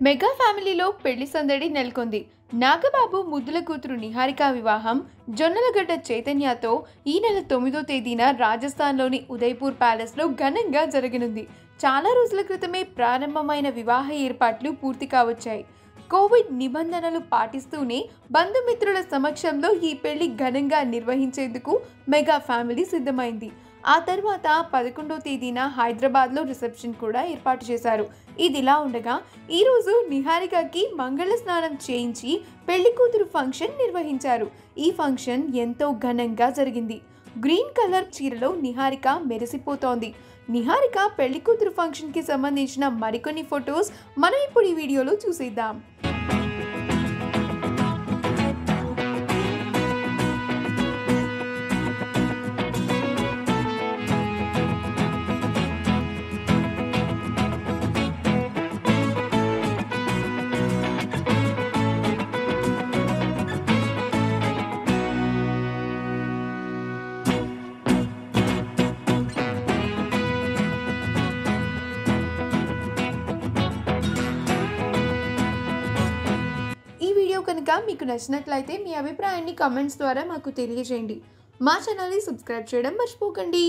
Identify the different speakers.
Speaker 1: Mega ఫ్యామిలీలో పెళ్లి సందడి నెలకొంది. నాగబాబు ముద్దుల కూతురు నిహారిక వివాహం జొన్నలగడ్డ చైతన్యతో ఈ నెల 9వ తేదీన రాజస్థాన్లోని ఉదయ్పూర్ ప్యాలెస్లో ఘనంగా జరగనుంది. చాలా రోజుల క్రితమే ప్రారంభమైన వివాహ ఏర్పాట్లు పూర్తి కావచ్చాయి. కోవిడ్ నిబంధనలు పాటిస్తూనే బంధుమిత్రుల సమక్షంలో ఈ పెళ్లి ఘనంగా నిర్వహించేందుకు మెగా ఫ్యామిలీ సిద్ధమైంది. ఆ తర్వాత 11వ తేదీన హైదరాబాద్లో రిసెప్షన్ కూడా ఏర్పాటు చేశారు. ఇదిలా ఉండగా ఈరోజు నిహారికకి మంగళ స్నానం చేయించి పెళ్లి కూతురు ఫంక్షన్ నిర్వహించారు. ఈ ఫంక్షన్ ఎంతో ఘనంగా జరిగింది. గ్రీన్ కలర్ చీరలో నిహారిక మెరిసిపోతోంది. నిహారిక పెళ్లి కూతురు ఫంక్షన్కి సంబంధించిన మరికొన్ని ఫొటోస్ మనం ఇప్పుడు ఈ వీడియోలో చూసేద్దాం. కనుక మీకు నచ్చినట్లయితే మీ అభిప్రాయాన్ని కామెంట్స్ ద్వారా మాకు తెలియజేయండి. మా ఛానల్ని సబ్స్క్రైబ్ చేయడం మర్చిపోకండి.